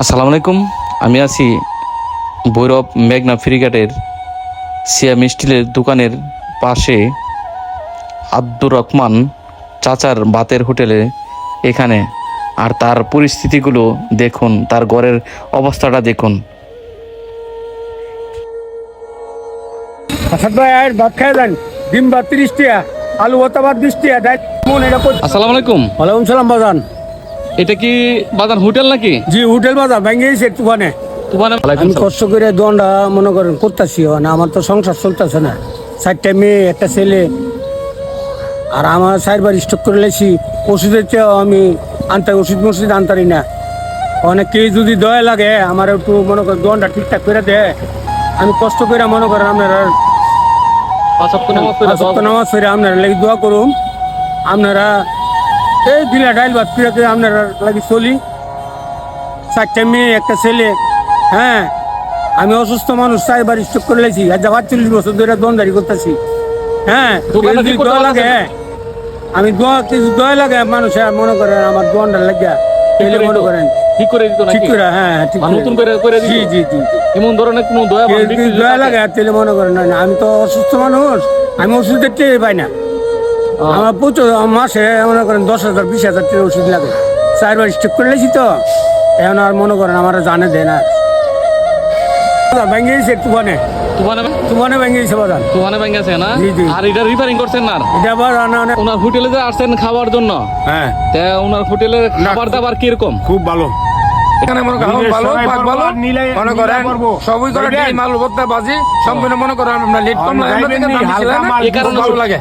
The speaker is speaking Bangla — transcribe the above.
আসসালামু আলাইকুম। আমি আছি ভৈরব মেঘনা ফেরিঘাটের সিয়াম স্টিলের দোকানের পাশে আব্দুর রহমান চাচার ভাতের হোটেলে এখানে। আর তার পরিস্থিতিগুলো দেখুন, তার ঘরের অবস্থাটা দেখুন। আসাদ ভাই আর ভাত খাই দেন। ডিম ভাত 30 টাকা, আলু ভর্তা ভাত 20 টাকা। আসসালামু আলাইকুম। ওয়ালাইকুম সালাম বাজান। এটা কি বাজার হোটেল নাকি? জি হোটেল বাজার ভেঙে গেছে তুফানে। আমি কষ্ট করে দোকানটা মনে করেন করতেছি, না আমার তো সংসার চলতেছে না। 4টা মেয়ে, একটা ছেলে, আর আমার 4বার স্টক করে লেছি। ওষুধের চেয়েও আমি ওষুধ আনতারি না। অনেকে যদি দয়া লাগে আমার একটু মনে করেন দোকানটা ঠিকঠাক করে দেয়। আমি কষ্ট করে মনে করেন আপনারা নামাজ পড়ে আপনারা লাগি দোয়া করুন। আপনারা এই দিলা ডাইল ভাত করে আপনারা লাগি চলি। 4টা মেয়ে, একটা ছেলে। হ্যাঁ, আমি অসুস্থ মানুষ, 4বার স্টক করে লেছি। আজ 45 বছর ধরে দোকানদারি করতেছি। হ্যাঁ, যদি দোয়া লাগে, আমি কিছু দোয়া লাগে মানুষের মনে করেন আমার দোকানটা লাগিয়া পেলে মনে করেন ঠিক করে দিত ঠিক করে। হ্যাঁ, ঠিক নতুন করে দিত। জি জি জি। এমন ধরনের কোনো দয়া লাগে তেলে মনে করেন না, আমি তো অসুস্থ মানুষ, আমি ওষুধের টের পাই না। আমার প্রচুর মাসে মনে করেন 10,000 20,000 টাকা ওষুধ লাগে। 4বার স্টক করে লেছি তো এখন আর মনে করেন আমার জানে দেয় না। ভেঙে গেছে তুফানে ভেঙে গেছে বাজার। তুফানে ভেঙে গেছে না? জি, জি। আর এটা রিপেয়ারিং করছেন না? এটা আবার ওনার হোটেলে যে আসছেন খাওয়ার জন্য, হ্যাঁ, তা ওনার হোটেলের খাবার দাবার কিরকম? খুব ভালো। এখানে মনে করেন ভালো পাক ভালো মনে করেন সবই করে ডিম আলু ভর্তা ভাজি সম্পূর্ণ মনে করেন আমরা লেট কম লাগে, এই কারণে ভালো লাগে।